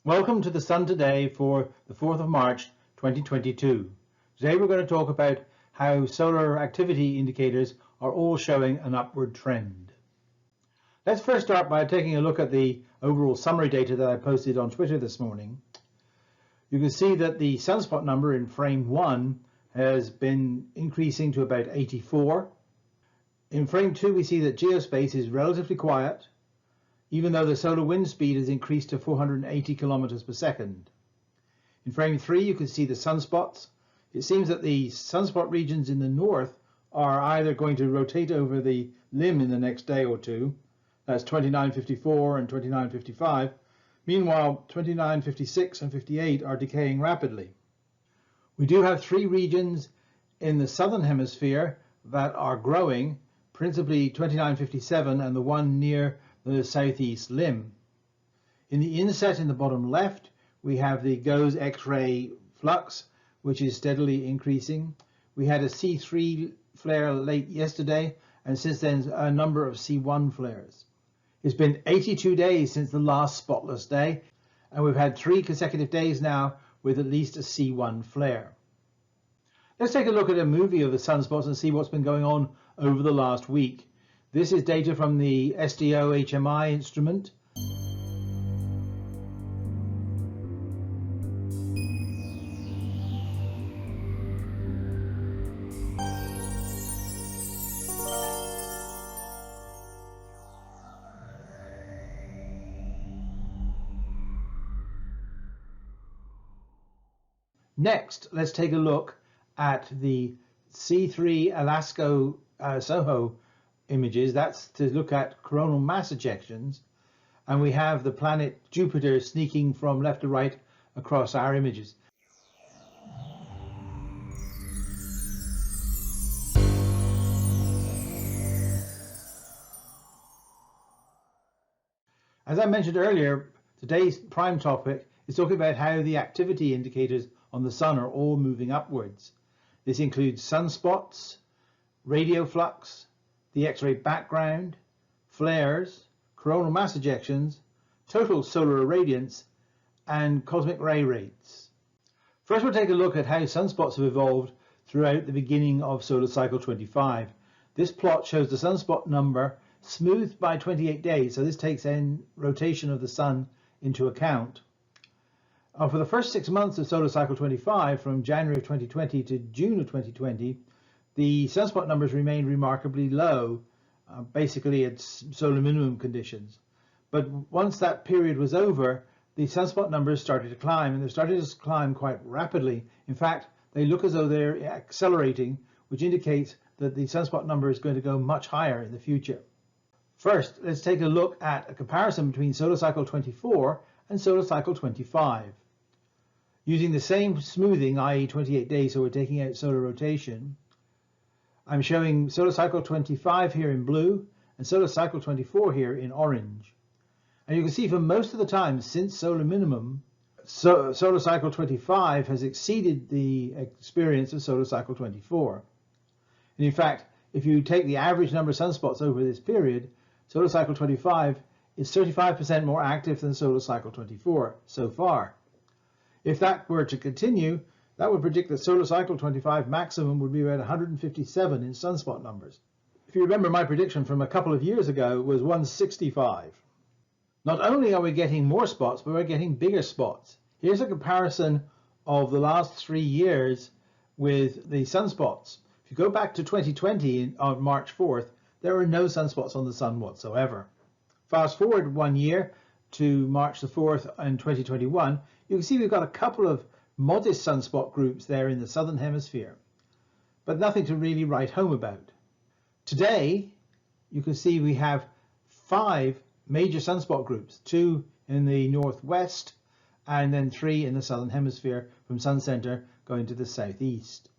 Welcome to the Sun Today for the 4th of March 2022. Today we're going to talk about how solar activity indicators are all showing an upward trend. Let's first start by taking a look at the overall summary data that I posted on Twitter this morning. You can see that the sunspot number in frame 1 has been increasing to about 84. In frame 2 we see that geospace is relatively quiet, even though the solar wind speed has increased to 480 kilometers per second. In frame 3 you can see the sunspots. It seems that the sunspot regions in the north are either going to rotate over the limb in the next day or two. That's 2954 and 2955. Meanwhile, 2956 and 58 are decaying rapidly. We do have 3 regions in the southern hemisphere that are growing, principally 2957 and the one near the southeast limb. In the inset in the bottom left, we have the GOES X-ray flux, which is steadily increasing. We had a C3 flare late yesterday, and since then a number of C1 flares. It's been 82 days since the last spotless day, and we've had 3 consecutive days now with at least a C1 flare. Let's take a look at a movie of the sunspots and see what's been going on over the last week. This is data from the SDO HMI instrument. Next, let's take a look at the C3 Alaska SOHO images. That's to look at coronal mass ejections, and we have the planet Jupiter sneaking from left to right across our images. As I mentioned earlier, today's prime topic is talking about how the activity indicators on the sun are all moving upwards. This includes sunspots, radio flux, the X-ray background, flares, coronal mass ejections, total solar irradiance, and cosmic ray rates. First, we'll take a look at how sunspots have evolved throughout the beginning of solar cycle 25. This plot shows the sunspot number smoothed by 28 days, so this takes in rotation of the sun into account. For the first 6 months of solar cycle 25, from January of 2020 to June of 2020, the sunspot numbers remained remarkably low, basically at solar minimum conditions. But once that period was over, the sunspot numbers started to climb, and they started to climb quite rapidly. In fact, they look as though they're accelerating, which indicates that the sunspot number is going to go much higher in the future. First, let's take a look at a comparison between solar cycle 24 and solar cycle 25. Using the same smoothing, i.e. 28 days, so we're taking out solar rotation, I'm showing solar cycle 25 here in blue and solar cycle 24 here in orange. And you can see for most of the time since solar minimum, solar cycle 25 has exceeded the experience of solar cycle 24. And in fact, if you take the average number of sunspots over this period, solar cycle 25 is 35% more active than solar cycle 24 so far. If that were to continue, that would predict that solar cycle 25 maximum would be around 157 in sunspot numbers. If you remember, my prediction from a couple of years ago was 165. Not only are we getting more spots, but we're getting bigger spots. Here's a comparison of the last 3 years with the sunspots. If you go back to 2020 on March 4th, there were no sunspots on the sun whatsoever. Fast forward 1 year to March the 4th in 2021, you can see we've got a couple of modest sunspot groups there in the southern hemisphere, but nothing to really write home about. Today, you can see we have 5 major sunspot groups, 2 in the northwest and then 3 in the southern hemisphere from sun center going to the southeast.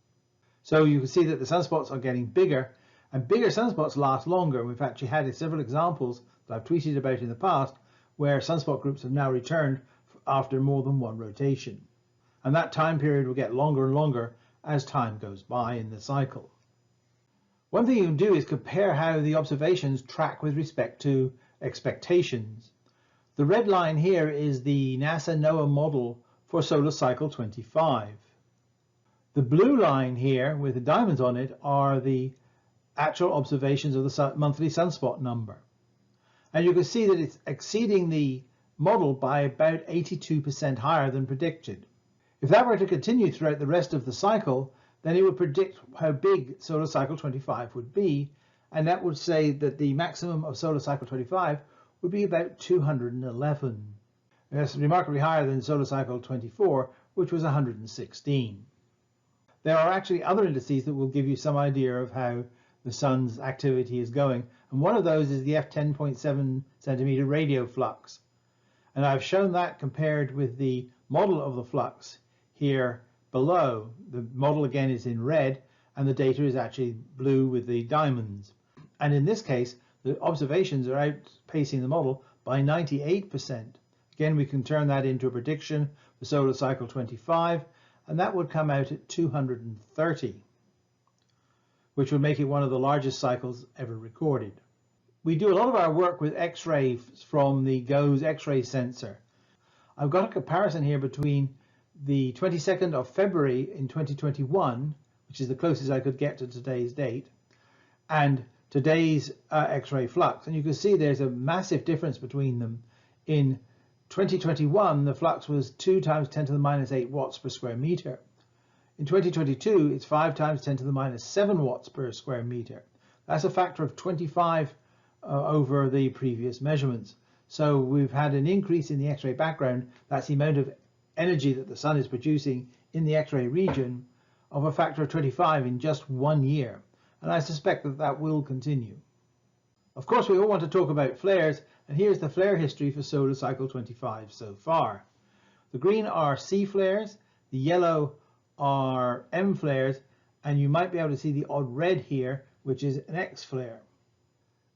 So you can see that the sunspots are getting bigger, and bigger sunspots last longer. We've actually had several examples that I've tweeted about in the past where sunspot groups have now returned after more than one rotation. And that time period will get longer and longer as time goes by in the cycle. One thing you can do is compare how the observations track with respect to expectations. The red line here is the NASA NOAA model for solar cycle 25. The blue line here with the diamonds on it are the actual observations of the monthly sunspot number. And you can see that it's exceeding the model by about 82% higher than predicted. If that were to continue throughout the rest of the cycle, then it would predict how big solar cycle 25 would be, and that would say that the maximum of solar cycle 25 would be about 211. That's remarkably higher than solar cycle 24, which was 116. There are actually other indices that will give you some idea of how the sun's activity is going, and one of those is the F10.7 centimeter radio flux. And I've shown that compared with the model of the flux here below. The model again is in red, and the data is actually blue with the diamonds. And in this case, the observations are outpacing the model by 98%. Again, we can turn that into a prediction for solar cycle 25, and that would come out at 230, which would make it one of the largest cycles ever recorded. We do a lot of our work with X-ray from the GOES X-ray sensor. I've got a comparison here between the 22nd of February in 2021, which is the closest I could get to today's date, and today's X-ray flux. And you can see there's a massive difference between them. In 2021, the flux was 2 times 10 to the minus 8 watts per square meter. In 2022, it's 5 times 10 to the minus 7 watts per square meter. That's a factor of 25 over the previous measurements. So we've had an increase in the X-ray background. That's the amount of energy that the sun is producing in the X-ray region of a factor of 25 in just 1 year. And I suspect that that will continue. Of course, we all want to talk about flares, and here's the flare history for solar cycle 25 so far. The green are C flares, the yellow are M flares, and you might be able to see the odd red here, which is an X flare.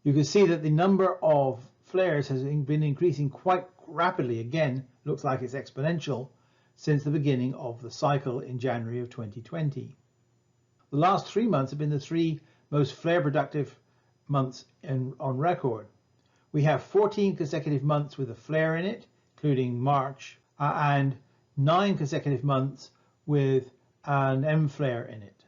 You can see that the number of flares has been increasing quite rapidly. Again, looks like it's exponential since the beginning of the cycle in January of 2020. The last 3 months have been the 3 most flare productive months on record. We have 14 consecutive months with a flare in it, including March, and 9 consecutive months with an M flare in it.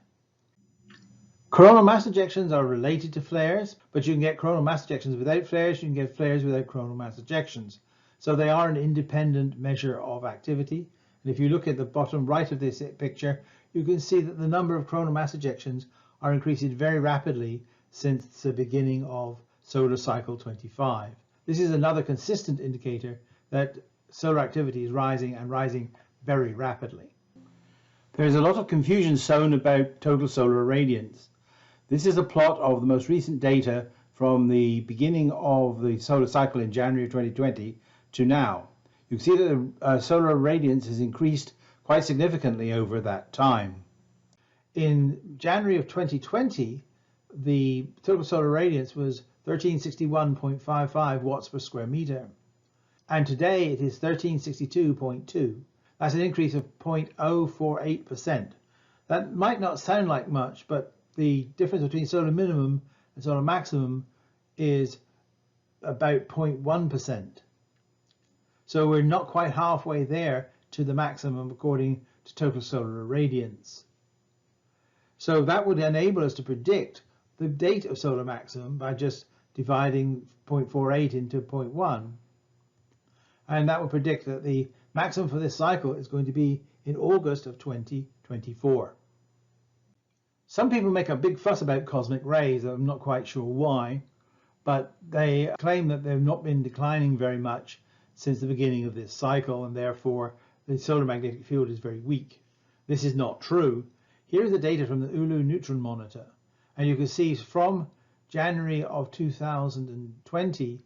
Coronal mass ejections are related to flares, but you can get coronal mass ejections without flares, you can get flares without coronal mass ejections. So they are an independent measure of activity. And if you look at the bottom right of this picture, you can see that the number of coronal mass ejections are increasing very rapidly since the beginning of solar cycle 25. This is another consistent indicator that solar activity is rising and rising very rapidly. There's a lot of confusion sown about total solar irradiance. This is a plot of the most recent data from the beginning of the solar cycle in January 2020 to now. You can see that the solar irradiance has increased quite significantly over that time. In January of 2020, the total solar irradiance was 1361.55 watts per square meter. And today it is 1362.2. That's an increase of 0.048%. That might not sound like much, but the difference between solar minimum and solar maximum is about 0.1%. So we're not quite halfway there to the maximum according to total solar irradiance. So that would enable us to predict the date of solar maximum by just dividing 0.48 into 0.1. And that would predict that the maximum for this cycle is going to be in August of 2024. Some people make a big fuss about cosmic rays. I'm not quite sure why, but they claim that they've not been declining very much since the beginning of this cycle, and therefore the solar magnetic field is very weak. This is not true. Here is the data from the Ulu Neutron Monitor, and you can see from January of 2020,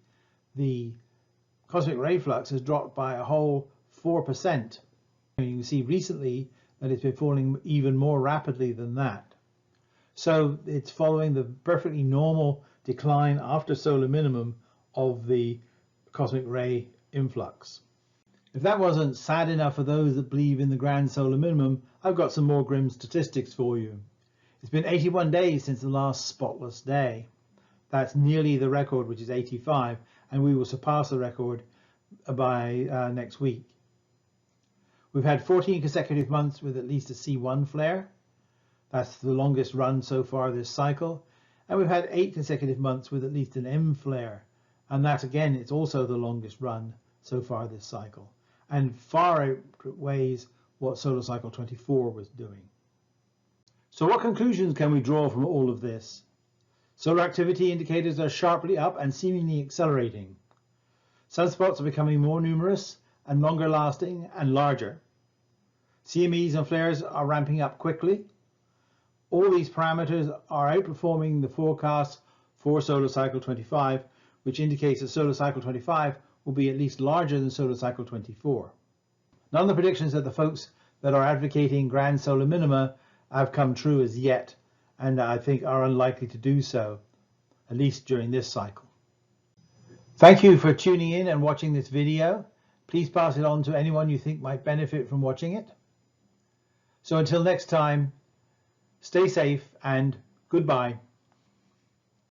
the cosmic ray flux has dropped by a whole 4%. And you can see recently that it's been falling even more rapidly than that. So it's following the perfectly normal decline after solar minimum of the cosmic ray influx. If that wasn't sad enough for those that believe in the grand solar minimum, I've got some more grim statistics for you. It's been 81 days since the last spotless day. That's nearly the record, which is 85, and we will surpass the record by next week. We've had 14 consecutive months with at least a C1 flare. That's the longest run so far this cycle. And we've had 8 consecutive months with at least an M flare. And that again, it's also the longest run so far this cycle, and far outweighs what solar cycle 24 was doing. So what conclusions can we draw from all of this? Solar activity indicators are sharply up and seemingly accelerating. Sunspots are becoming more numerous and longer lasting and larger. CMEs and flares are ramping up quickly. All these parameters are outperforming the forecast for solar cycle 25, which indicates that solar cycle 25 will be at least larger than solar cycle 24. None of the predictions that the folks that are advocating grand solar minima have come true as yet, and I think are unlikely to do so, at least during this cycle. Thank you for tuning in and watching this video. Please pass it on to anyone you think might benefit from watching it. So until next time, stay safe and goodbye.